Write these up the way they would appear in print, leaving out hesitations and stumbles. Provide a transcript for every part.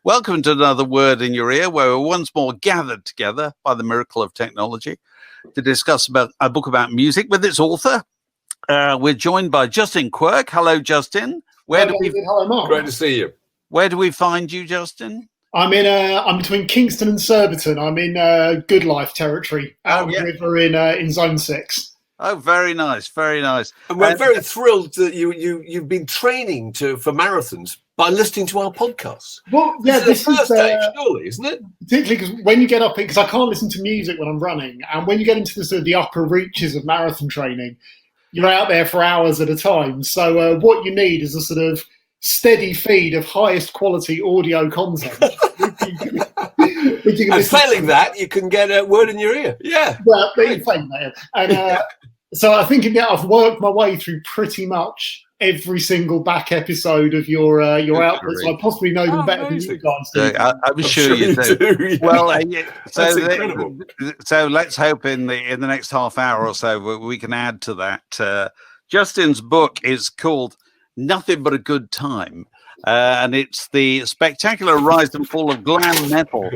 Welcome to another Word in Your Ear, where we're once more gathered together by the miracle of technology to discuss about a book about music with its author. We're joined by Justin Quirk. Hello, Justin. Hello, Mark. Great to see you. Where do we find you, Justin? I'm between Kingston and Surbiton. I'm in Good Life territory, out of the river in Zone 6. Oh, very nice, very nice. And we're very thrilled that you've been training for marathons by listening to our podcasts. Well, yeah, this is the first stage, surely, isn't it? Particularly because when you get up, because I can't listen to music when I'm running, and when you get into the sort of the upper reaches of marathon training, you're out there for hours at a time. So what you need is a sort of steady feed of highest quality audio content. And failing that, you can get a Word in Your Ear. Yeah. Well, failing that. And so I think I've worked my way through pretty much every single back episode of your output. So I possibly know them better than you guys do. I'm sure you do. Yeah. Well, that's incredible. So let's hope in the next half hour or so we can add to that. Justin's book is called Nothing But a Good Time. And it's the spectacular rise and fall of glam metal,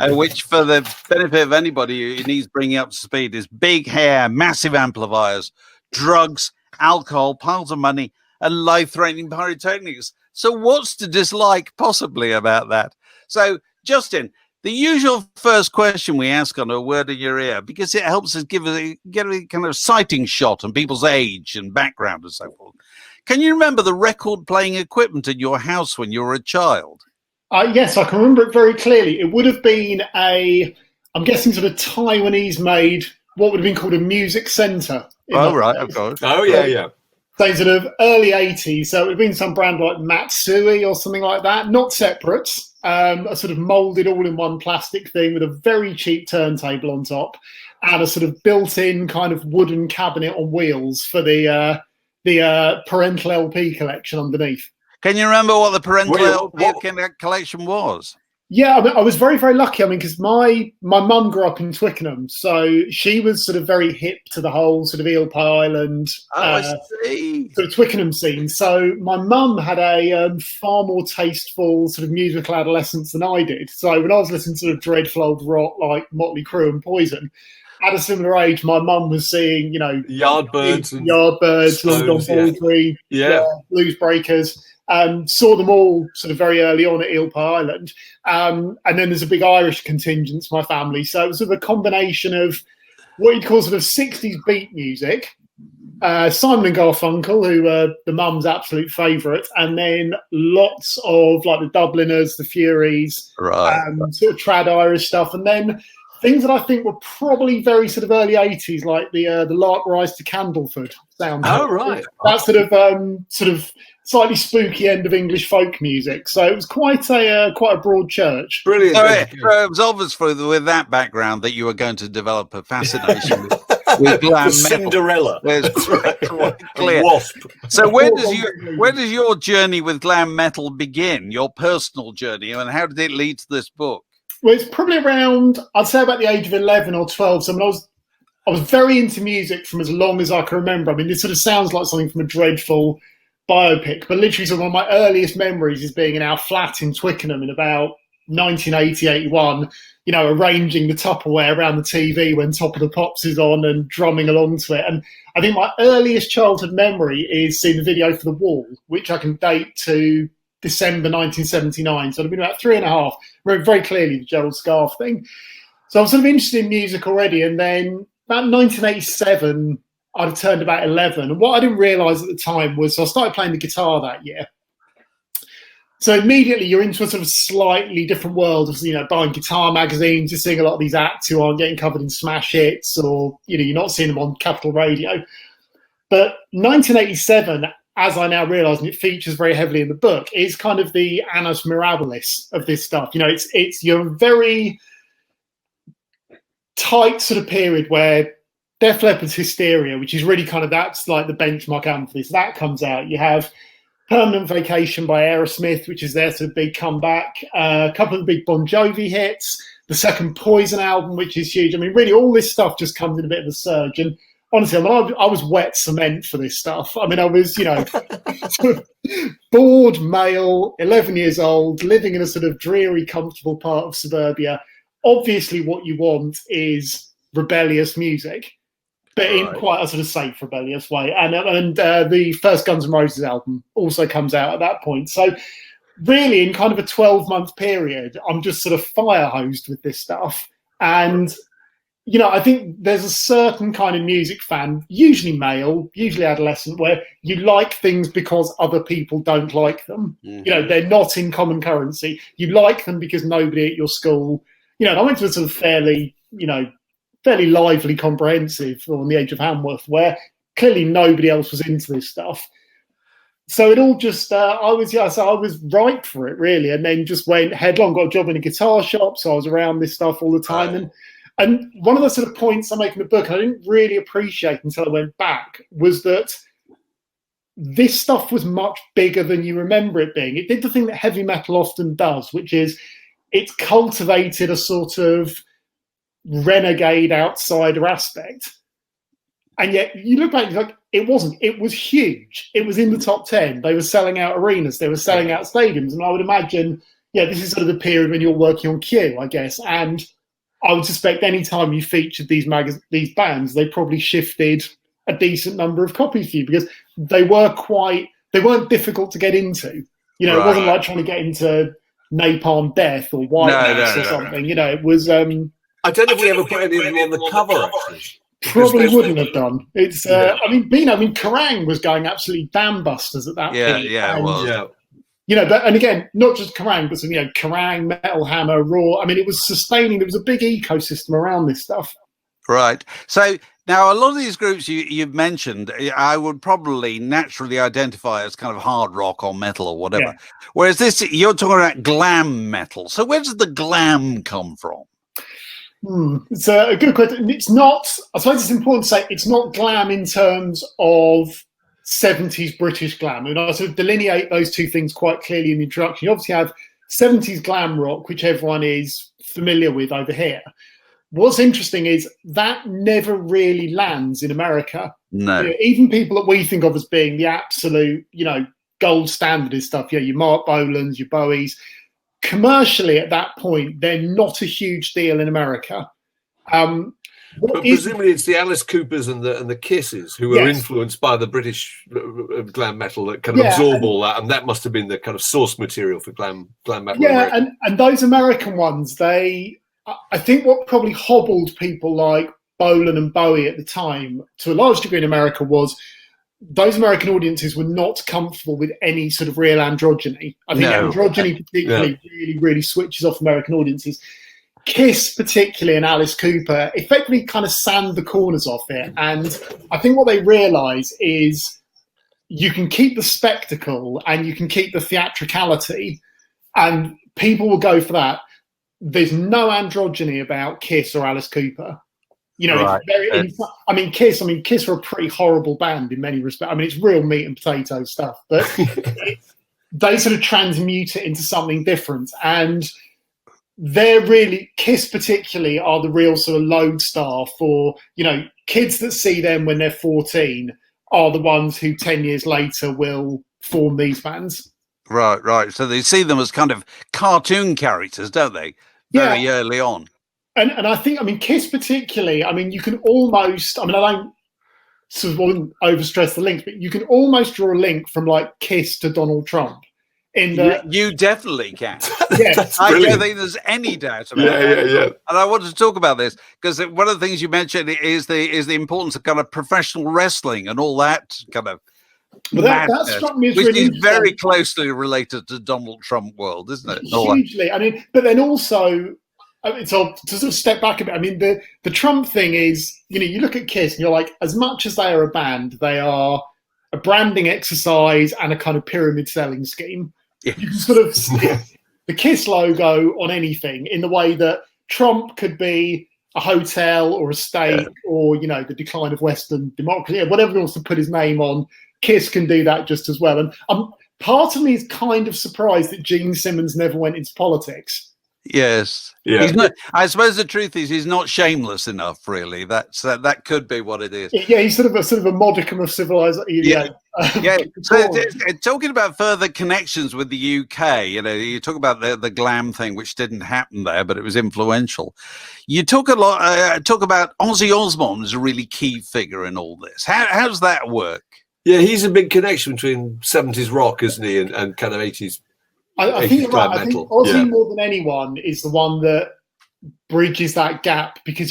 which, for the benefit of anybody who needs bringing up to speed, is big hair, massive amplifiers, drugs, alcohol, piles of money, and life-threatening pyrotechnics. So what's to dislike possibly about that? So, Justin, the usual first question we ask on A Word in Your Ear, because it helps us get a kind of sighting shot on people's age and background and so forth. Can you remember the record-playing equipment in your house when you were a child? Yes, I can remember it very clearly. It would have been I'm guessing sort of Taiwanese-made, what would have been called a music centre. Oh, right, of course. Oh, yeah. So sort of early 80s. So it would have been some brand like Matsui or something like that, not separate, a sort of moulded all-in-one plastic thing with a very cheap turntable on top and a sort of built-in kind of wooden cabinet on wheels for the parental LP collection underneath. Can you remember what the parental LP collection was? Yeah, I was very, very lucky. I mean, because my mum grew up in Twickenham, so she was sort of very hip to the whole sort of Eel Pie Island sort of Twickenham scene. So my mum had a far more tasteful sort of musical adolescence than I did. So when I was listening to sort of dreadful old rock like Motley Crue and Poison, at a similar age, my mum was seeing, Yardbirds, London Baldry, Blues Breakers. Saw them all sort of very early on at Eel Pie Island. And then there's a big Irish contingent to my family. So it was sort of a combination of what you'd call sort of 60s beat music, Simon and Garfunkel, who were the mum's absolute favourite, and then lots of like the Dubliners, the Furies, sort of trad Irish stuff. And then things that I think were probably very sort of early 80s, like the Lark Rise to Candleford sound. Oh, right. That sort of slightly spooky end of English folk music. So it was quite a broad church. Brilliant. So it was obvious with that background that you were going to develop a fascination with glam metal. Cinderella. It's quite clear. Wasp. So where does your journey with glam metal begin? Your personal journey, and how did it lead to this book? Well, it's probably around, I'd say about the age of 11 or 12. So I was very into music from as long as I can remember. I mean, this sort of sounds like something from a dreadful biopic, but literally one of my earliest memories is being in our flat in Twickenham in about 1980, 81, arranging the Tupperware around the TV when Top of the Pops is on and drumming along to it. And I think my earliest childhood memory is seeing the video for The Wall, which I can date to December 1979. So I'd have been about 3.5. I remember very clearly the Gerald Scarfe thing. So I was sort of interested in music already. And then about 1987, I'd have turned about 11. And what I didn't realise at the time was I started playing the guitar that year. So immediately you're into a sort of slightly different world of, buying guitar magazines, you're seeing a lot of these acts who aren't getting covered in smash hits or, you're not seeing them on Capital Radio. But 1987, as I now realise, and it features very heavily in the book, is kind of the annus mirabilis of this stuff. It's your very tight sort of period where Def Leppard's Hysteria, which is really kind of, that's like the benchmark album for this, that comes out. You have Permanent Vacation by Aerosmith, which is their sort of big comeback. A couple of the big Bon Jovi hits. The second Poison album, which is huge. I mean, really, all this stuff just comes in a bit of a surge. And honestly, I mean, I was wet cement for this stuff. I mean, I was, sort of bored male, 11 years old, living in a sort of dreary, comfortable part of suburbia. Obviously, what you want is rebellious music, but in quite a sort of safe, rebellious way. And the first Guns N' Roses album also comes out at that point. So really, in kind of a 12-month period, I'm just sort of fire hosed with this stuff. And I think there's a certain kind of music fan, usually male, usually adolescent, where you like things because other people don't like them. Mm-hmm. They're not in common currency. You like them because nobody at your school, and I went to a sort of fairly lively comprehensive on the Age of Hamworth, where clearly nobody else was into this stuff. So it all just, I was ripe for it, really, and then just went headlong, got a job in a guitar shop, so I was around this stuff all the time. And one of the sort of points I make in the book, I didn't really appreciate until I went back, was that this stuff was much bigger than you remember it being. It did the thing that heavy metal often does, which is it's cultivated a sort of renegade outsider aspect. And yet you look back, like, it wasn't. It was huge. It was in the top 10. They were selling out arenas. They were selling out stadiums. And I would imagine, this is sort of the period when you're working on Q, I guess. And I would suspect any time you featured these bands, they probably shifted a decent number of copies for you, because they weren't difficult to get into. It wasn't like trying to get into Napalm Death or White Mouse or something. It was. I don't know if we ever put anything on the cover, actually. Probably wouldn't have done. It's. I mean, Kerrang was going absolutely dambusters at that point. And again, not just Kerrang, but some, Kerrang, Metal Hammer, Raw. I mean, it was sustaining. There was a big ecosystem around this stuff. Right. So now a lot of these groups you've mentioned, I would probably naturally identify as kind of hard rock or metal or whatever. Yeah. Whereas you're talking about glam metal. So where does the glam come from? It's a good question. It's not, I suppose it's important to say, it's not glam in terms of 70s British glam. And I sort of delineate those two things quite clearly in the introduction. You obviously have 70s glam rock, which everyone is familiar with over here. What's interesting is that never really lands in America. No. Even people that we think of as being the absolute, gold standard is stuff. Your Mark Bolan's, your Bowies. Commercially, at that point, they're not a huge deal in America. But presumably, it's the Alice Coopers and the Kisses who were influenced by the British glam metal that kind of absorb all that, and that must have been the kind of source material for glam metal. Yeah, and those American ones, I think what probably hobbled people like Bolan and Bowie at the time to a large degree in America was those American audiences were not comfortable with any sort of real androgyny. I think androgyny particularly really, really switches off American audiences. Kiss particularly and Alice Cooper effectively kind of sand the corners off it. And I think what they realise is you can keep the spectacle and you can keep the theatricality, and people will go for that. There's no androgyny about Kiss or Alice Cooper. It's very. Kiss are a pretty horrible band in many respects. I mean, it's real meat and potato stuff, but they sort of transmute it into something different. And they're really, Kiss particularly are the real sort of lodestar for, kids that see them when they're 14 are the ones who 10 years later will form these bands. Right. So they see them as kind of cartoon characters, don't they? Very early on. And I think, Kiss particularly, you can almost, I don't sort of wouldn't overstress the link, but you can almost draw a link from like Kiss to Donald Trump. You definitely can. Yes. I don't think there's any doubt about it. Yeah. And I wanted to talk about this because one of the things you mentioned is the importance of kind of professional wrestling and all that kind of that struck me as which really is very closely related to Donald Trump world, isn't it? Hugely. But then also, so to sort of step back a bit, the Trump thing is, you look at Kiss and you're like, as much as they are a band, they are a branding exercise and a kind of pyramid selling scheme. Yeah. You can sort of stick the Kiss logo on anything in the way that Trump could be a hotel or a steak or, the decline of Western democracy, whatever he wants to put his name on. Kiss can do that just as well. And part of me is kind of surprised that Gene Simmons never went into politics. Yes. Yeah. He's not. I suppose the truth is he's not shameless enough. Really, that could be what it is. Yeah, he's sort of a modicum of civilization. Yeah. Yeah. So talking about further connections with the UK, you talk about the glam thing, which didn't happen there, but it was influential. You talk talk about Ozzy Osbourne as a really key figure in all this. How does that work? Yeah, he's a big connection between 70s rock, isn't he, and kind of 80s. I think you're right. I think Ozzy more than anyone is the one that bridges that gap, because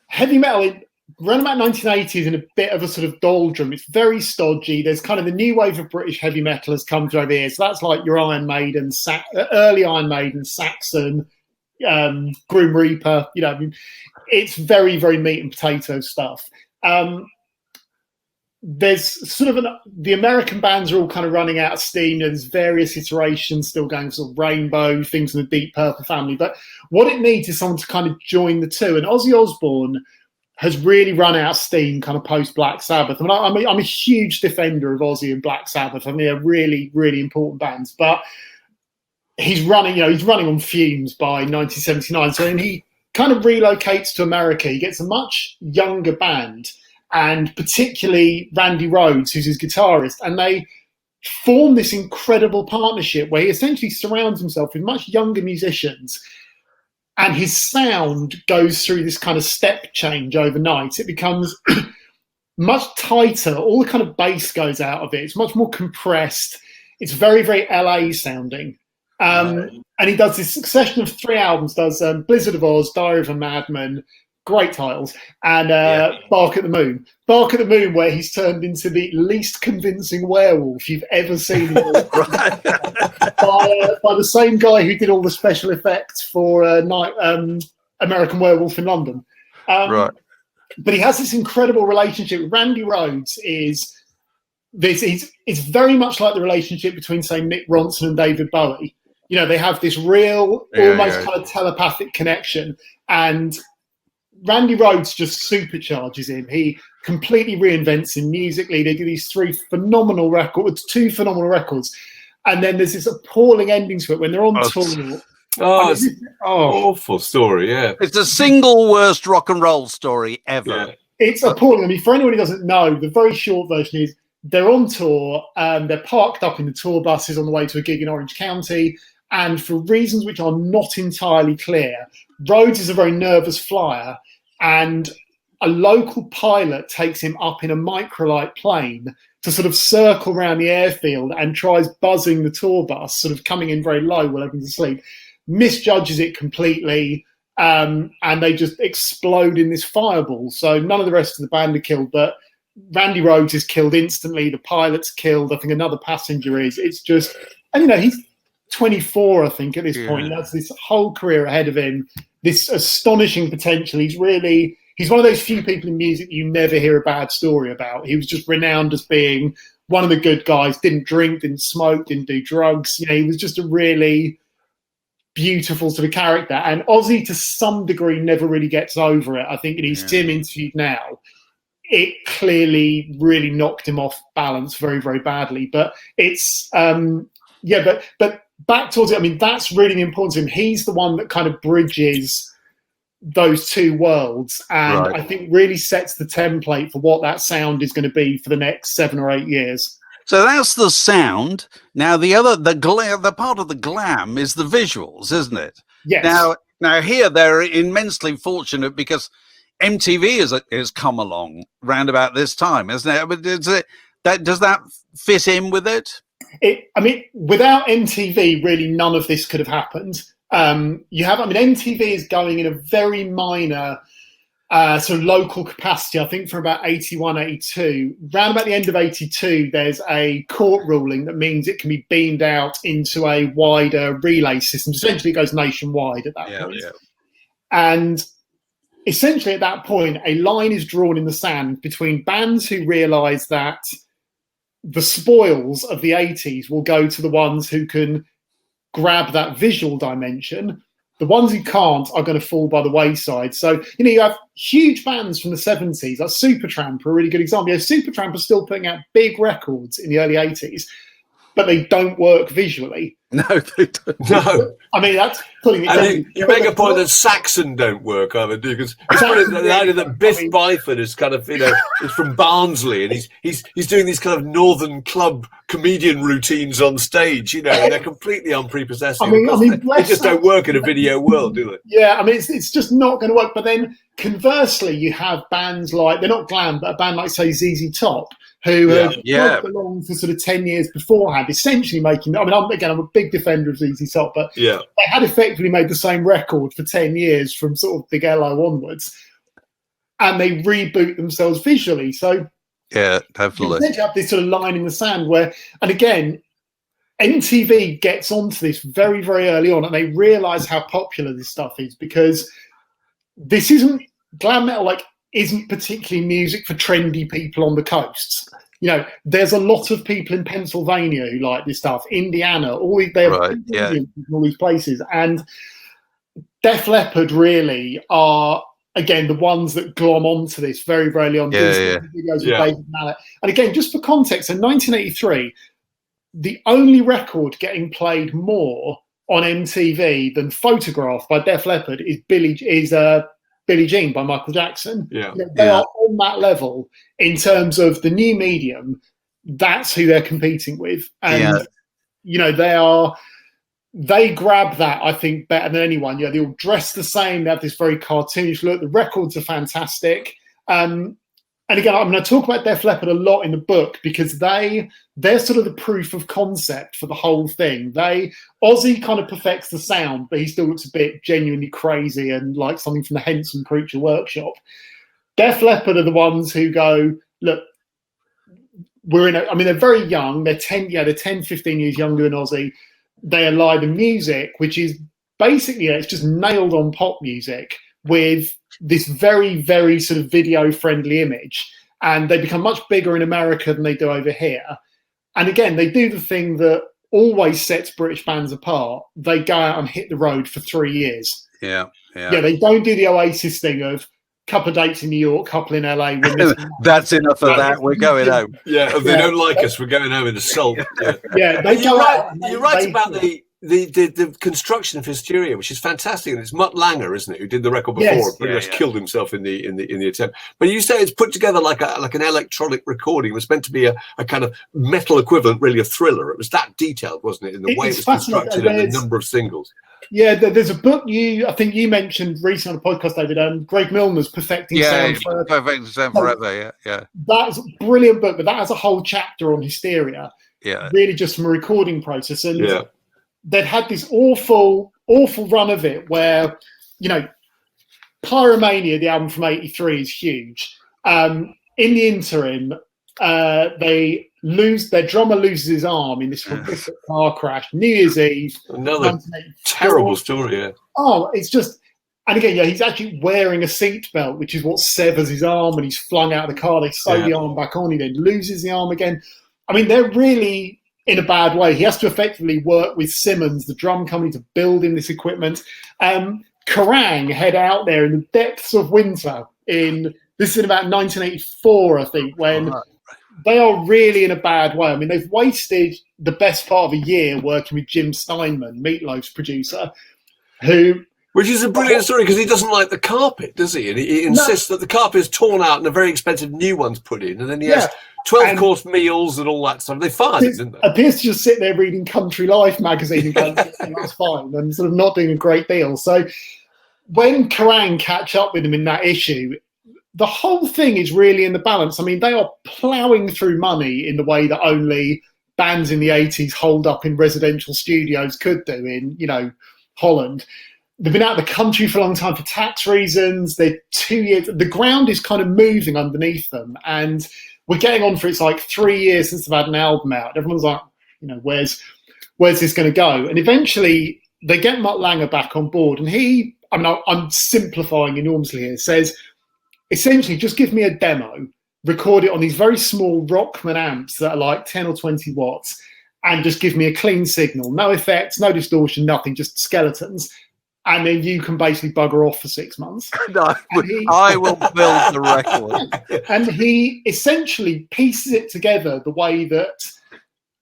heavy metal around about 1980 is in a bit of a sort of doldrum. It's very stodgy. There's kind of the new wave of British heavy metal has come through over here. So that's like your Iron Maiden, early Iron Maiden, Saxon, Grim Reaper. It's very, very meat and potato stuff. There's sort of the American bands are all kind of running out of steam. There's various iterations still going, sort of Rainbow, things in the Deep Purple family. But what it needs is someone to kind of join the two. And Ozzy Osbourne has really run out of steam kind of post Black Sabbath. I mean, I'm a huge defender of Ozzy and Black Sabbath. I mean, they're really, really important bands. But he's running on fumes by 1979. So when he kind of relocates to America, he gets a much younger band, and particularly Randy Rhoads, who's his guitarist, and they form this incredible partnership where he essentially surrounds himself with much younger musicians, and his sound goes through this kind of step change overnight. It becomes much tighter. All the kind of bass goes out of it. It's much more compressed. It's very, very LA sounding. And he does this succession of 3 albums, does Blizzard of Oz, Diary of a Madman, great titles, and Bark at the Moon. Bark at the Moon, where he's turned into the least convincing werewolf you've ever seen by the same guy who did all the special effects for American Werewolf in London. Right. But he has this incredible relationship with Randy Rhoads. It's very much like the relationship between, say, Mick Ronson and David Bowie. They have this real, almost kind of telepathic connection, and Randy Rhoads just supercharges him. He completely reinvents him musically. They do these 2 phenomenal records, and then there's this appalling ending to it when they're on tour. Awful story, yeah. It's the single worst rock and roll story ever. Yeah. It's appalling. I mean, for anyone who doesn't know, the very short version is they're on tour, they're parked up in the tour buses on the way to a gig in Orange County, and for reasons which are not entirely clear, Rhoads is a very nervous flyer, and a local pilot takes him up in a microlight plane to sort of circle around the airfield and tries buzzing the tour bus, sort of coming in very low while everyone's asleep, misjudges it completely, and they just explode in this fireball. So none of the rest of the band are killed, but Randy Rhoads is killed instantly. The pilot's killed. I think another passenger is. It's just, and he's 24, I think, at this point. He has this whole career ahead of him, this astonishing potential. He's one of those few people in music you never hear a bad story about. He was just renowned as being one of the good guys, didn't drink, didn't smoke, didn't do drugs. He was just a really beautiful sort of character. And Ozzy, to some degree, never really gets over it. I think in his Tim interview now, it clearly really knocked him off balance very, very badly. But it's, but back towards it, I mean, that's really important to him. He's the one that kind of bridges those two worlds, and I think really sets the template for what that sound is going to be for the next 7 or 8 years. So that's the sound. Now the part of the glam is the visuals, isn't it? Yes. Now here they're immensely fortunate because MTV has come along round about this time, isn't it? But does that fit in with it? Without MTV, really none of this could have happened. MTV is going in a very minor sort of local capacity, I think, for about 81, 82. Round about the end of 82, there's a court ruling that means it can be beamed out into a wider relay system. Essentially, it goes nationwide at that point. Yeah. And essentially, at that point, a line is drawn in the sand between bands who realise that the spoils of the 80s will go to the ones who can grab that visual dimension. The ones who can't are going to fall by the wayside. So, you have huge bands from the 70s, like Supertramp are a really good example. Supertramp are still putting out big records in the early 80s, but they don't work visually. No, they don't. No. I mean, that's putting it. And you make a point that Saxon don't work either, do you? Because the idea that Biff Byford is kind of, is from Barnsley, and he's doing these kind of northern club comedian routines on stage, and they're completely unprepossessing. They just don't work in a video world, do they? Yeah, I mean, it's just not going to work. But then conversely, you have bands like, they're not glam, but a band like, say, ZZ Top, who have worked along for sort of 10 years beforehand, essentially making, I'm a big defender of ZZ Top, but they had effectively made the same record for 10 years from sort of Big L.O. onwards, and they reboot themselves visually. So yeah, definitely. You have this sort of line in the sand where, and again, MTV gets onto this very, very early on, and they realise how popular this stuff is, because this isn't, glam metal isn't particularly music for trendy people on the coasts. There's a lot of people in Pennsylvania who like this stuff, Indiana, all these places. And Def Leppard really are, again, the ones that glom onto this very, very early on. Videos with David Mallet. And again, just for context, in 1983, the only record getting played more on MTV than Photograph by Def Leppard is Billie Jean by Michael Jackson. They are on that level in terms of the new medium. That's who they're competing with, and they grab that, I think, better than anyone. They all dress the same. They have this very cartoonish look. The records are fantastic. And again, I'm going to talk about Def Leppard a lot in the book, because they're sort of the proof of concept for the whole thing. Ozzy kind of perfects the sound, but he still looks a bit genuinely crazy and like something from the Henson Preacher Workshop. Def Leppard are the ones who go, look, they're very young. They're 10, 15 years younger than Ozzy. They ally the music, which is basically, it's just nailed on pop music with this very, very sort of video-friendly image, and they become much bigger in America than they do over here. And again, they do the thing that always sets British bands apart. They go out and hit the road for 3 years. Yeah. They don't do the Oasis thing of couple of dates in New York, couple in LA. That's enough of that. We're going home. Yeah, if they don't like us, we're going home in assault. You're right about the construction of Hysteria, which is fantastic, and it's Mutt Lange, isn't it, who did the record before, pretty much killed himself in the attempt. But you say it's put together like an electronic recording. It was meant to be a kind of metal equivalent, really, of Thriller. It was that detailed, wasn't it, in the way it was constructed and the number of singles. Yeah, there's a book I think you mentioned recently on the podcast, David. Greg Milner's Perfecting Sound Forever. Perfecting Sound Forever. Yeah. That's a brilliant book, but that has a whole chapter on Hysteria. Yeah, really, just from a recording process, and they'd had this awful run of it where, Pyromania, the album from '83, is huge. In the interim, their drummer loses his arm in this horrific car crash, New Year's Eve. Another terrible story, yeah. Oh, it's just, and again, he's actually wearing a seatbelt, which is what severs his arm, and he's flung out of the car. They sew the arm back on, he then loses the arm again. I mean, they're really in a bad way. He has to effectively work with Simmons, the drum company, to build in this equipment. Kerrang head out there in the depths of winter this is in about 1984, I think, when they are really in a bad way. I mean, they've wasted the best part of a year working with Jim Steinman, Meatloaf's producer, which is a brilliant story, because he doesn't like the carpet, does he? And he insists that the carpet is torn out and a very expensive new one's put in. And then he has 12-course meals and all that stuff. They fired it, didn't they? Appears to just sit there reading Country Life magazine and going, that's fine, and sort of not doing a great deal. So when Kerrang catch up with him in that issue, the whole thing is really in the balance. I mean, they are ploughing through money in the way that only bands in the 80s holed up in residential studios could do in, Holland. They've been out of the country for a long time for tax reasons. They're 2 years. The ground is kind of moving underneath them. And we're getting on for, it's like 3 years since they've had an album out. Everyone's like, where's this going to go? And eventually they get Mutt Lange back on board. And I'm simplifying enormously here, says, essentially, just give me a demo, record it on these very small Rockman amps that are like 10 or 20 watts, and just give me a clean signal. No effects, no distortion, nothing, just skeletons. And then you can basically bugger off for 6 months. I will build the record. And he essentially pieces it together the way that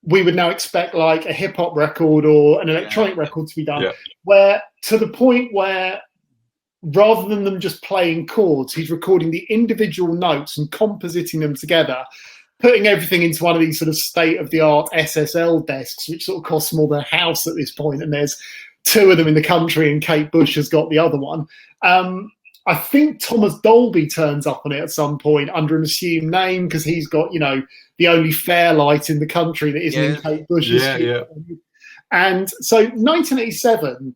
we would now expect like a hip hop record or an electronic record to be done, where to the point where rather than them just playing chords, he's recording the individual notes and compositing them together, putting everything into one of these sort of state-of-the-art SSL desks, which sort of costs more than a house at this point, and there's 2 of them in the country, and Kate Bush has got the other one. I think Thomas Dolby turns up on it at some point under an assumed name because he's got, you know, the only Fairlight in the country that isn't in Kate Bush's. And so 1987,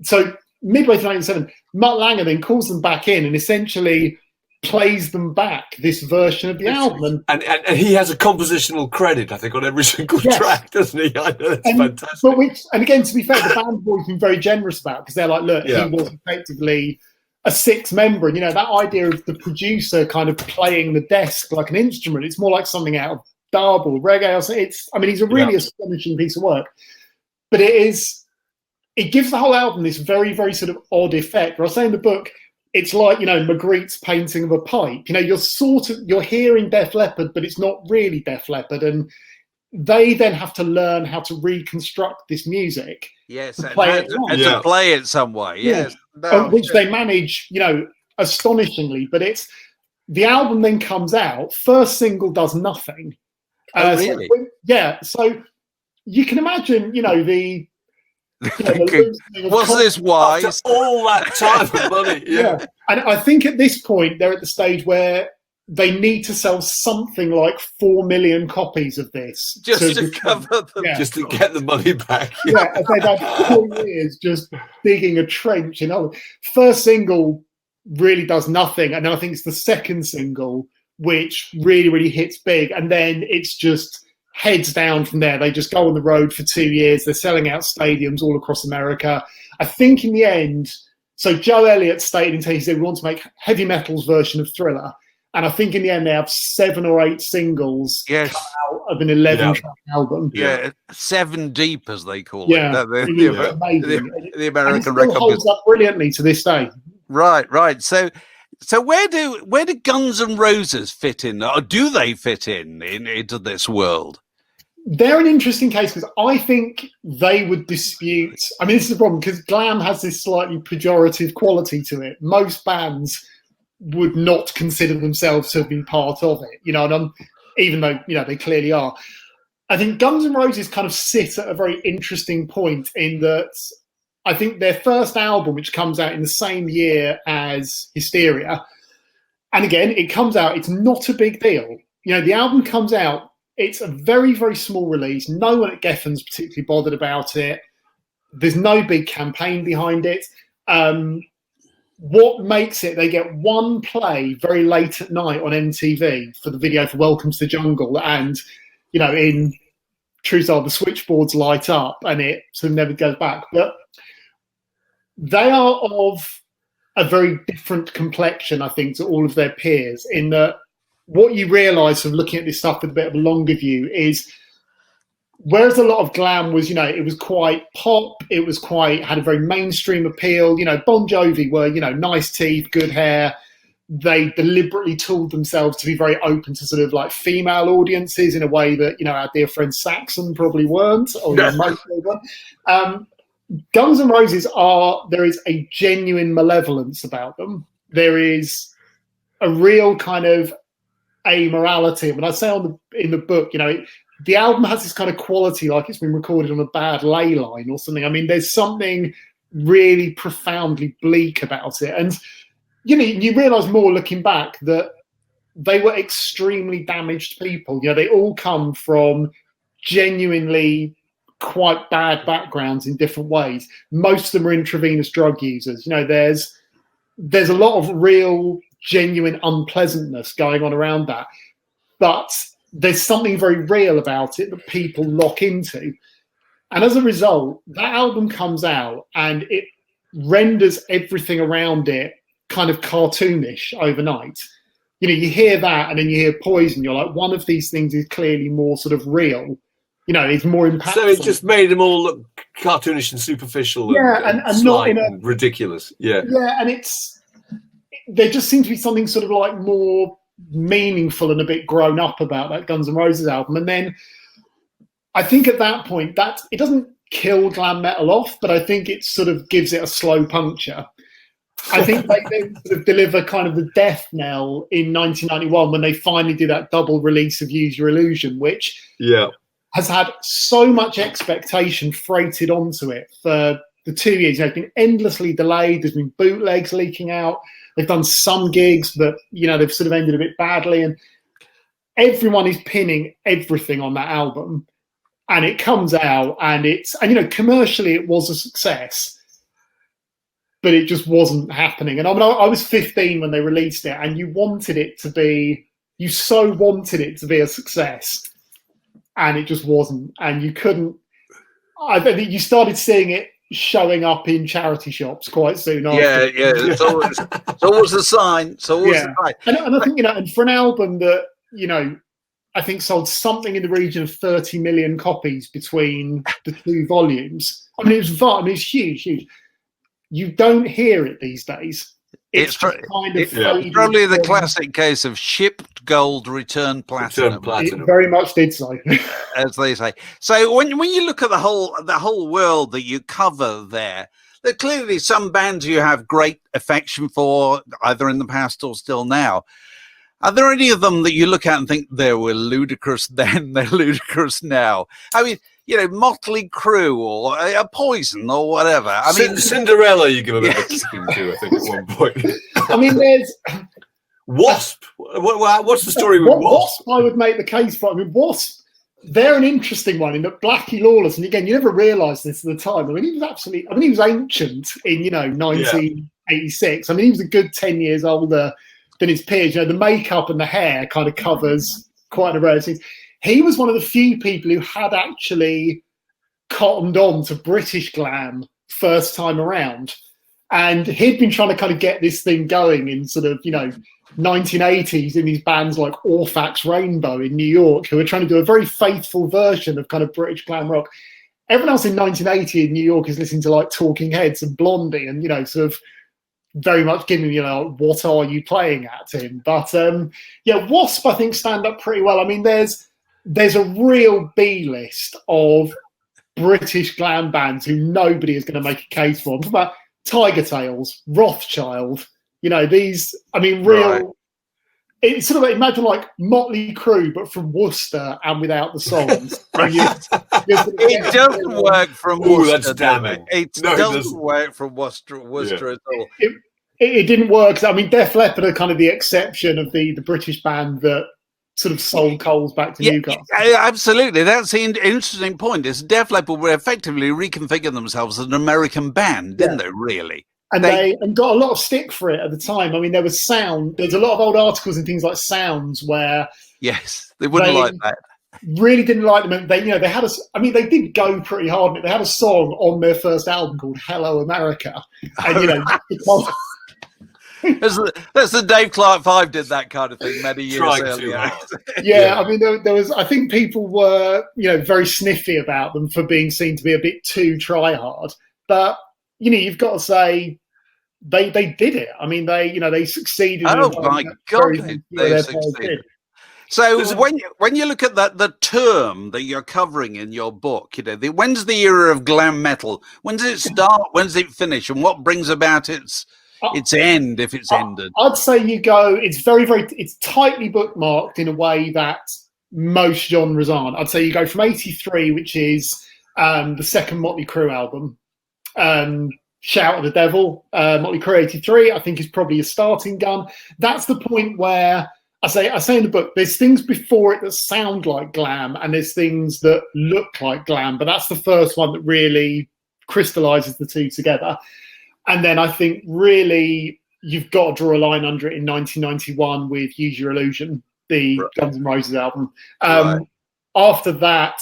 so midway through 1987, Mutt Lange then calls them back in and essentially plays them back this version of the album. And he has a compositional credit, I think, on every single track, doesn't he? I know, that's fantastic. But and again, to be fair, the band boys have been very generous about it because they're like, look, he was effectively a 6th member. And, you know, that idea of the producer kind of playing the desk like an instrument, it's more like something out of dub or reggae or something. He's a really astonishing piece of work. But it gives the whole album this very, very sort of odd effect. Where I say in the book, it's like, you know, Magritte's painting of a pipe. You know, you're hearing Def Leppard, but it's not really Def Leppard. And they then have to learn how to reconstruct this music. Yes, and to play it some way. Yes. Which they manage, you know, astonishingly. But the album then comes out, first single does nothing. Really? So you can imagine, you know, was this wise? After all that time and money, and I think at this point they're at the stage where they need to sell something like 4 million copies of this just to cover them, just to get the money back. And they've had 4 years just digging a trench. You know, first single really does nothing, and then I think it's the second single which really, really hits big, and then it's just heads down from there. They just go on the road for 2 years. They're selling out stadiums all across America. I think in the end, so Joe Elliott stated in he said, we want to make heavy metal's version of Thriller. And I think in the end, they have 7 or 8 singles come out of an 11-track album. 7 deep, as they call it. The American record holds up brilliantly to this day. Right. So where do Guns N' Roses fit in, or do they fit into this world? They're an interesting case because I think they would dispute. I mean, this is the problem because glam has this slightly pejorative quality to it. Most bands would not consider themselves to have been part of it, you know, and even though, you know, they clearly are. I think Guns N' Roses kind of sit at a very interesting point in that I think their first album, which comes out in the same year as Hysteria, and again, it comes out, it's not a big deal. You know, the album comes out, it's a very, very small release. No one at Geffen's particularly bothered about it. There's no big campaign behind it. What makes it, they get one play very late at night on MTV for the video for Welcome to the Jungle. And, you know, in true style, the switchboards light up and it sort of never goes back. But they are of a very different complexion, I think, to all of their peers in that what you realise from looking at this stuff with a bit of a longer view is whereas a lot of glam was, you know, it was quite pop, it was quite, had a very mainstream appeal, you know, Bon Jovi were, you know, nice teeth, good hair. They deliberately tooled themselves to be very open to sort of like female audiences in a way that, you know, our dear friend Saxon probably weren't, or most of them. Guns N' Roses there is a genuine malevolence about them. There is a real kind of amorality. When I say in the book, you know, the album has this kind of quality like it's been recorded on a bad ley line or something. I mean, there's something really profoundly bleak about it. And, you know, you realise more looking back that they were extremely damaged people. You know, they all come from genuinely quite bad backgrounds in different ways. Most of them are intravenous drug users. You know, there's a lot of real, genuine unpleasantness going on around that. But there's something very real about it that people lock into. And as a result, that album comes out and it renders everything around it kind of cartoonish overnight. You know, you hear that and then you hear Poison. You're like, one of these things is clearly more sort of real. You know, it's more impactful. So it just made them all look cartoonish and superficial and not and ridiculous. Yeah. Yeah, and there just seems to be something sort of like more meaningful and a bit grown up about that Guns N' Roses album. And then I think at that point that it doesn't kill glam metal off, but I think it sort of gives it a slow puncture. I think they then sort of deliver kind of the death knell in 1991 when they finally do that double release of Use Your Illusion, which has had so much expectation freighted onto it for the 2 years. It's been endlessly delayed. There's been bootlegs leaking out. They've done some gigs, but they've sort of ended a bit badly, and everyone is pinning everything on that album. And it comes out, and commercially it was a success, but it just wasn't happening. And I was 15 when they released it, and you so wanted it to be a success, and it just wasn't. And you couldn't. I think you started seeing it showing up in charity shops quite soon after. Yeah. It's always a sign. It's always a sign. And I think and for an album that I think sold something in the region of 30 million copies between the 2 volumes. I mean, it's huge. You don't hear it these days. It's probably the classic case of shipped gold, returned platinum. It very much did so, as they say. So when you look at the whole world that you cover there are clearly some bands you have great affection for, either in the past or still now. Are there any of them that you look at and think they were ludicrous then, they're ludicrous now? I mean, Motley Crue or Poison or whatever. I mean, Cinderella, you give a bit of a kicking to, I think, at one point. I mean, there's Wasp. What's the story with Wasp? I would make the case for. I mean, Wasp. They're an interesting one in that Blackie Lawless, and again, you never realise this at the time. I mean, he was ancient in 1986. I mean, he was a good 10 years older than his peers. The makeup and the hair kind of covers quite a rare thing. He was one of the few people who had actually cottoned on to British glam first time around. And he'd been trying to kind of get this thing going in sort of, 1980s in these bands like Orphax Rainbow in New York, who were trying to do a very faithful version of kind of British glam rock. Everyone else in 1980 in New York is listening to like Talking Heads and Blondie and, sort of very much giving, what are you playing at him? But Wasp, I think, stand up pretty well. I mean, there's a real B list of British glam bands who nobody is going to make a case for. I'm talking about Tigertailz, Wrathchild, these, I mean, real. Right. It's sort of imagine like Motley Crue, but from Worcester and without the songs. It doesn't work from Worcester. That's damning. It doesn't work from Worcester at all. It didn't work. I mean, Def Leppard are kind of the exception of the British band that sort of sold coals back to Newcastle. Absolutely. That's the interesting point. Is Def Leppard were effectively reconfiguring themselves as an American band, didn't they, really? And they got a lot of stick for it at the time. I mean, there's a lot of old articles and things like Sounds where they wouldn't like that. Really didn't like them. And they had they did go pretty hard on it. They had a song on their first album called Hello America. And that's the Dave Clark 5 did that kind of thing many years earlier. I mean, there was. I think people were, very sniffy about them for being seen to be a bit too try hard. But you've got to say they did it. I mean, they succeeded. Oh my God, they succeeded. So when you look at the term that you're covering in your book, when's the era of glam metal? When does it start? When does it finish? And what brings about its end, if it's ended? I'd say it's very, very, it's tightly bookmarked in a way that most genres aren't. I'd say you go from 83, which is the second Motley Crue album, Shout at the Devil. Motley Crue 83, I think, is probably a starting gun. That's the point where I say in the book, there's things before it that sound like glam and there's things that look like glam, but that's the first one that really crystallizes the two together. And then I think really you've got to draw a line under it in 1991 with Use Your Illusion, the Guns N' Roses album. After that,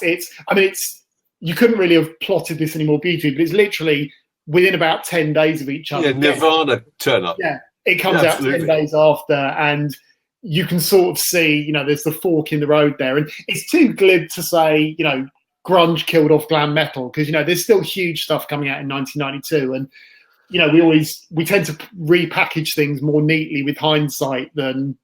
you couldn't really have plotted this any more beautifully, but it's literally within about 10 days of each other. Yeah, Nirvana turn up. Yeah, it comes out 10 days after, and you can sort of see, there's the fork in the road there. And it's too glib to say, grunge killed off glam metal, because, there's still huge stuff coming out in 1992. And, we tend to repackage things more neatly with hindsight than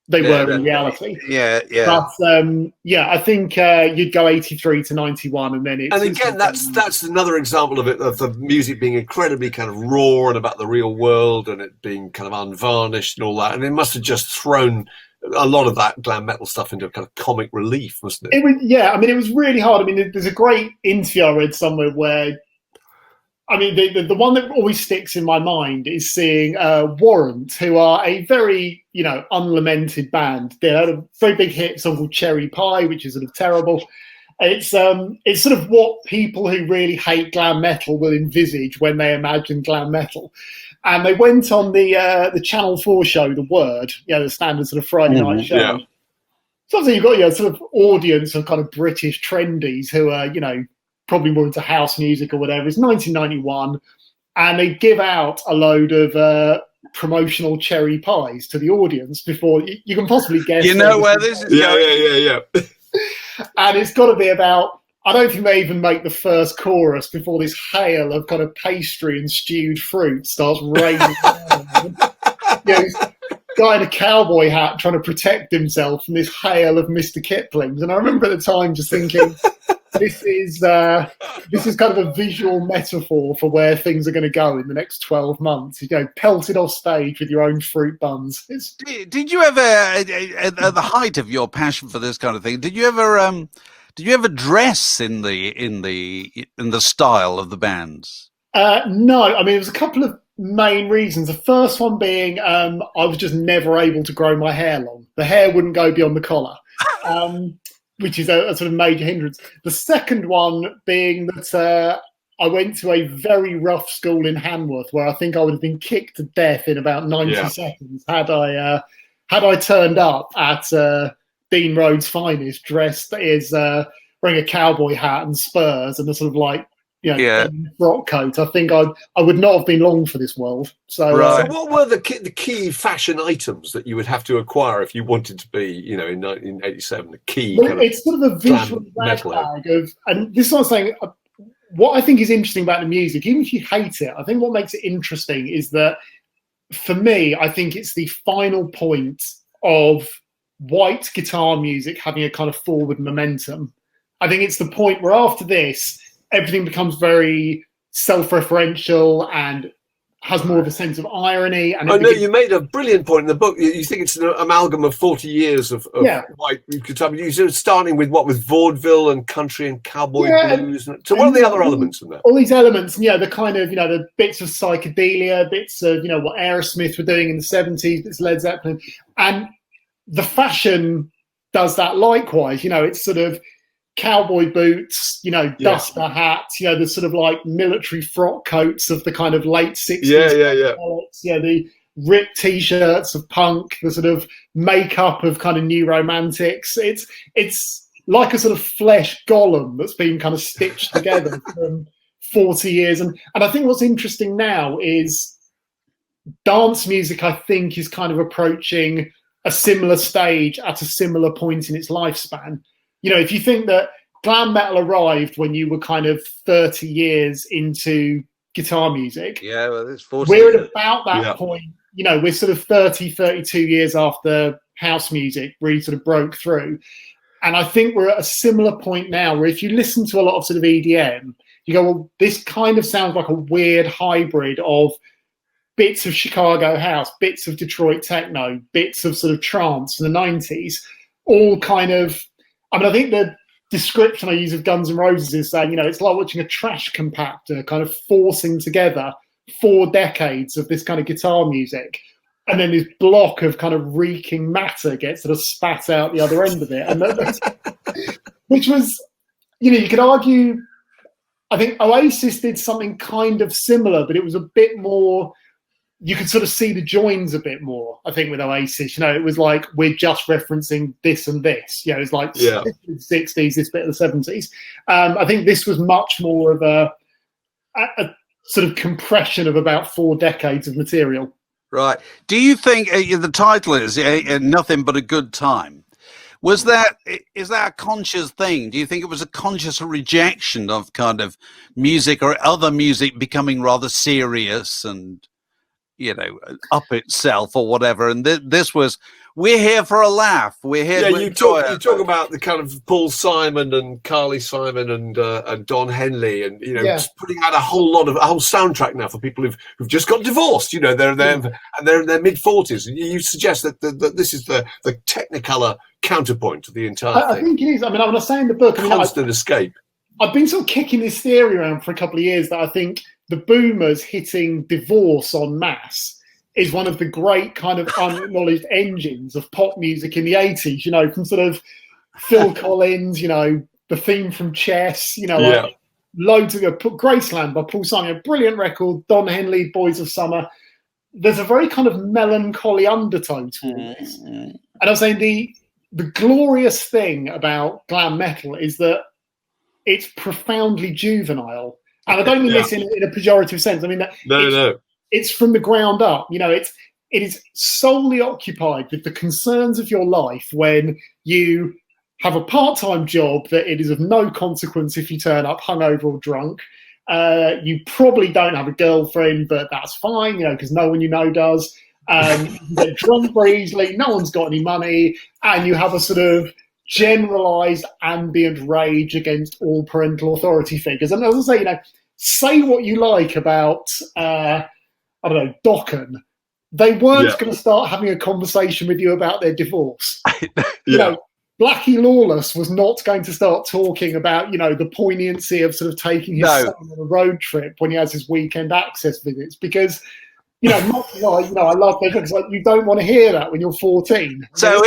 they were in reality. Yeah. But I think you'd go 83 to 91, and then it's. And again, that's another example of it, of the music being incredibly kind of raw and about the real world, and it being kind of unvarnished and all that. And it must have just thrown a lot of that glam metal stuff into a kind of comic relief, wasn't it? It was really hard. I mean, there's a great interview I read somewhere where, I mean, the one that always sticks in my mind is seeing Warrant, who are a very, unlamented band. They had a very big hit song called Cherry Pie, which is sort of terrible. It's sort of what people who really hate glam metal will envisage when they imagine glam metal. And they went on the Channel 4 show, The Word, the standard sort of Friday night show. Yeah. So obviously you've got sort of audience of kind of British trendies who are, probably more into house music or whatever. It's 1991, and they give out a load of promotional cherry pies to the audience before you can possibly guess. You know where this is going. Yeah. And it's got to be about, I don't think they even make the first chorus before this hail of kind of pastry and stewed fruit starts raining down. This guy in a cowboy hat trying to protect himself from this hail of Mr. Kipling's. And I remember at the time just thinking, this is kind of a visual metaphor for where things are going to go in the next 12 months. Pelted off stage with your own fruit buns. Did you ever, at the height of your passion for this kind of thing, did you ever dress in the style of the bands? No, I mean, there was a couple of main reasons. The first one being I was just never able to grow my hair long. The hair wouldn't go beyond the collar. Which is a sort of major hindrance. The second one being that I went to a very rough school in Hanworth, where I think I would have been kicked to death in about 90 seconds had I turned up at Dean Road's Finest dressed as wearing a cowboy hat and spurs and a sort of frock coat. I think I would not have been long for this world. So, so what were the key fashion items that you would have to acquire if you wanted to be, in 1987, the key? Well, it's sort of a visual bag of, and this is what I'm saying. What I think is interesting about the music, even if you hate it, I think what makes it interesting is that, for me, I think it's the final point of white guitar music having a kind of forward momentum. I think it's the point where after this, everything becomes very self-referential and has more of a sense of irony. And I know you made a brilliant point in the book. You think it's an amalgam of 40 years of white guitar music, starting with vaudeville and country and cowboy blues. So what are the other elements in that? All these elements, the kind of, the bits of psychedelia, bits of, what Aerosmith were doing in the 70s, bits of Led Zeppelin. And the fashion does that likewise. It's sort of cowboy boots, duster hats, the sort of like military frock coats of the kind of late 60s. The ripped t-shirts of punk, the sort of makeup of kind of new romantics. It's like a sort of flesh golem that's been kind of stitched together from 40 years. And I think what's interesting now is dance music, I think, is kind of approaching a similar stage at a similar point in its lifespan. If you think that glam metal arrived when you were kind of 30 years into guitar music, it's 40 we're at about that point. We're sort of 30, 32 years after house music really sort of broke through. And I think we're at a similar point now where if you listen to a lot of sort of EDM, you go, well, this kind of sounds like a weird hybrid of bits of Chicago house, bits of Detroit techno, bits of sort of trance from the 90s, all kind of, I think the description I use of Guns N' Roses is saying, it's like watching a trash compactor kind of forcing together 4 decades of this kind of guitar music. And then this block of kind of reeking matter gets sort of spat out the other end of it. And which was, you could argue, I think Oasis did something kind of similar, but it was a bit more, you could sort of see the joins a bit more, I think, with Oasis. It was like, we're just referencing this and this. It was like the 60s, this bit of the 70s. I think this was much more of a sort of compression of about 4 decades of material. Right. Do you think the title is Nothing But a Good Time? Is that a conscious thing? Do you think it was a conscious rejection of kind of music or other music becoming rather serious and up itself or whatever. And this was, we're here for a laugh. We're here. Yeah, to you talk about the kind of Paul Simon and Carly Simon and Don Henley, and just putting out a whole soundtrack now for people who've just got divorced. They're in their mid-40s. You suggest that this is the Technicolor counterpoint to the entire thing. I think it is. I mean, I was saying in the book, constant escape. I've been sort of kicking this theory around for a couple of years that I think the boomers hitting divorce en masse is one of the great kind of unacknowledged engines of pop music in the 80s, from sort of Phil Collins, the theme from Chess, like loads of Graceland by Paul Simon, a brilliant record, Don Henley, Boys of Summer. There's a very kind of melancholy undertone to all this. And I was saying the glorious thing about glam metal is that it's profoundly juvenile. And I don't mean this in a pejorative sense. I mean that it's from the ground up. It is solely occupied with the concerns of your life when you have a part-time job that it is of no consequence if you turn up hungover or drunk. You probably don't have a girlfriend, but that's fine, because no one does. You get drunk very easily, no one's got any money, and you have a sort of generalized ambient rage against all parental authority figures. And as I say, say what you like about, Dokken. They weren't going to start having a conversation with you about their divorce. Blackie Lawless was not going to start talking about, the poignancy of sort of taking his son on a road trip when he has his weekend access visits, because much like, I love those things. Like, you don't want to hear that when you're 14. So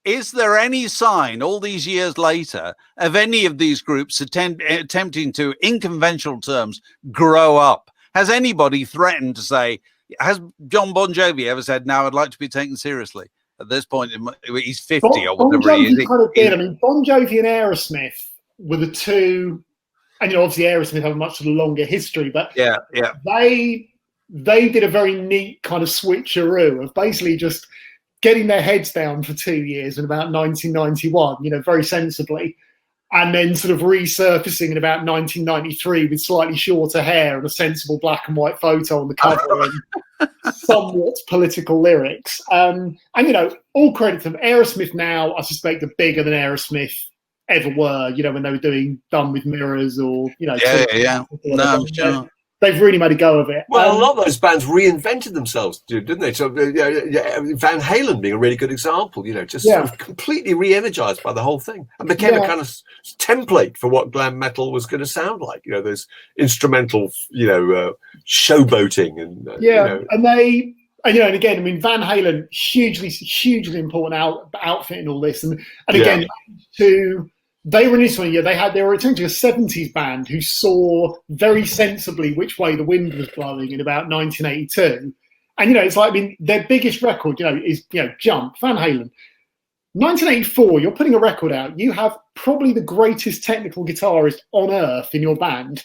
is there any sign all these years later of any of these groups attempting to, in conventional terms, grow up? Has anybody threatened to say, has John Bon Jovi ever said, "Now I'd like to be taken seriously"? At this point, he's 50 or whatever he is. Kind of did. I mean, Bon Jovi and Aerosmith were the two. And obviously Aerosmith have a much longer history, but they did a very neat kind of switcheroo of basically just getting their heads down for 2 years in about 1991, very sensibly, and then sort of resurfacing in about 1993 with slightly shorter hair and a sensible black and white photo on the cover and somewhat political lyrics. And all credit to them. Aerosmith now, I suspect, are bigger than Aerosmith ever were, when they were doing Done with Mirrors or, No, I'm sure. They've really made a go of it. Well, a lot of those bands reinvented themselves, didn't they? So Van Halen being a really good example, sort of completely re-energized by the whole thing and became a kind of template for what glam metal was going to sound like. Those instrumental, showboating and and they. And again, I mean, Van Halen, hugely important outfit in all this, and again, they were initially they were essentially a 70s band who saw very sensibly which way the wind was blowing in about 1982, and it's like, I mean, their biggest record, is Jump, Van Halen. 1984, you're putting a record out. You have probably the greatest technical guitarist on earth in your band.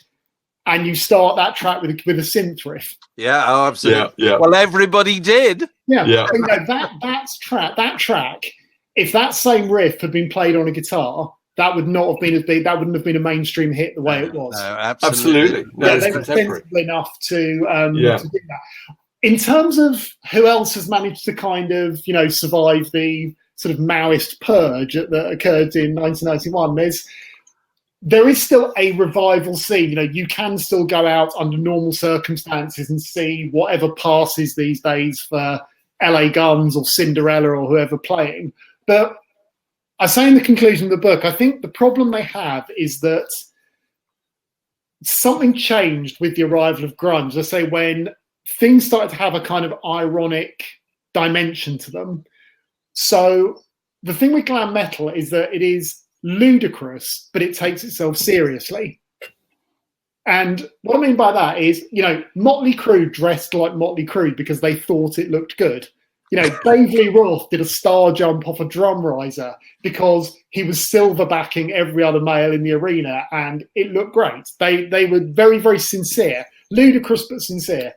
And you start that track with a synth riff. Yeah, oh, absolutely. Yeah. Well, everybody did. Yeah. That track, if that same riff had been played on a guitar, that would not have been as big. That wouldn't have been a mainstream hit the way it was. No, absolutely. No, they were sensible enough to do that. In terms of who else has managed to kind of survive the sort of Maoist purge that occurred in 1991, there is still a revival scene. You can still go out under normal circumstances and see whatever passes these days for LA Guns or Cinderella or whoever playing. But I say in the conclusion of the book, I think the problem they have is that something changed with the arrival of grunge. I say when things started to have a kind of ironic dimension to them. So the thing with glam metal is that it is ludicrous, but it takes itself seriously. And what I mean by that is, Motley Crue dressed like Motley Crue because they thought it looked good. Dave Lee Roth did a star jump off a drum riser because he was silverbacking every other male in the arena, and it looked great. They were very, very sincere, ludicrous but sincere.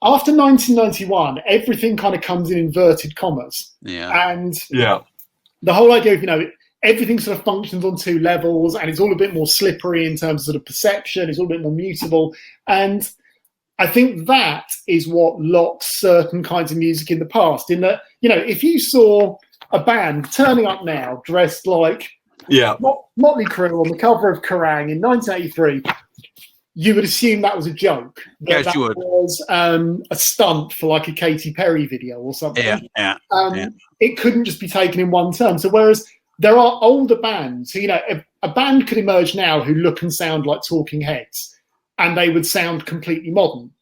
After 1991, everything kind of comes in inverted commas. And the whole idea of, everything sort of functions on two levels, and it's all a bit more slippery in terms of sort of perception. It's all a bit more mutable. And I think that is what locks certain kinds of music in the past. In that, if you saw a band turning up now dressed like Motley Crue on the cover of Kerrang in 1983, you would assume that was a joke. Yes, you would. Was a stunt for like a Katy Perry video or something. Yeah. It couldn't just be taken in one term. So whereas there are older bands who, a band could emerge now who look and sound like Talking Heads, and they would sound completely modern.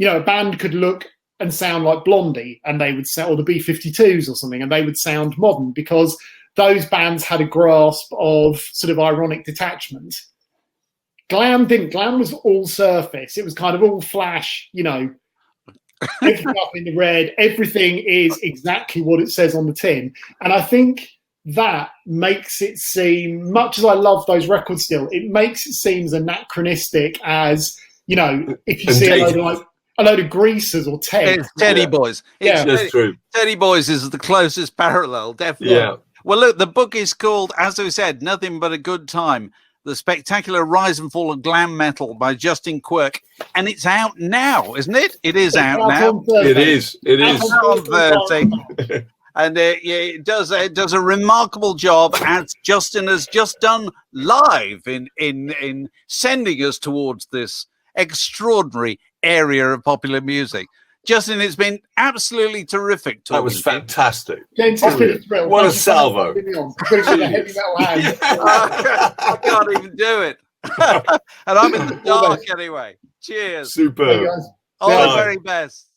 A band could look and sound like Blondie, and they would sound, or the B-52s or something, and they would sound modern because those bands had a grasp of sort of ironic detachment. Glam didn't. Glam was all surface. It was kind of all flash, everything up in the red. Everything is exactly what it says on the tin. And I think that makes it seem, much as I love those records still, it makes it seem as anachronistic as, if you see a load of greasers or Ted. It's Teddy Boys. That's true. Teddy Boys is the closest parallel, definitely. Yeah. Well, look, the book is called, as we said, Nothing But a Good Time: The Spectacular Rise and Fall of Glam Metal by Justin Quirk. And it's out now, isn't it? It is out now. It is. On Thursday. And it does a remarkable job, as Justin has just done live in sending us towards this extraordinary area of popular music. Justin, it's been absolutely terrific. That was fantastic. What a salvo. I can't even do it. And I'm in the dark anyway. Cheers. Super. All the very best.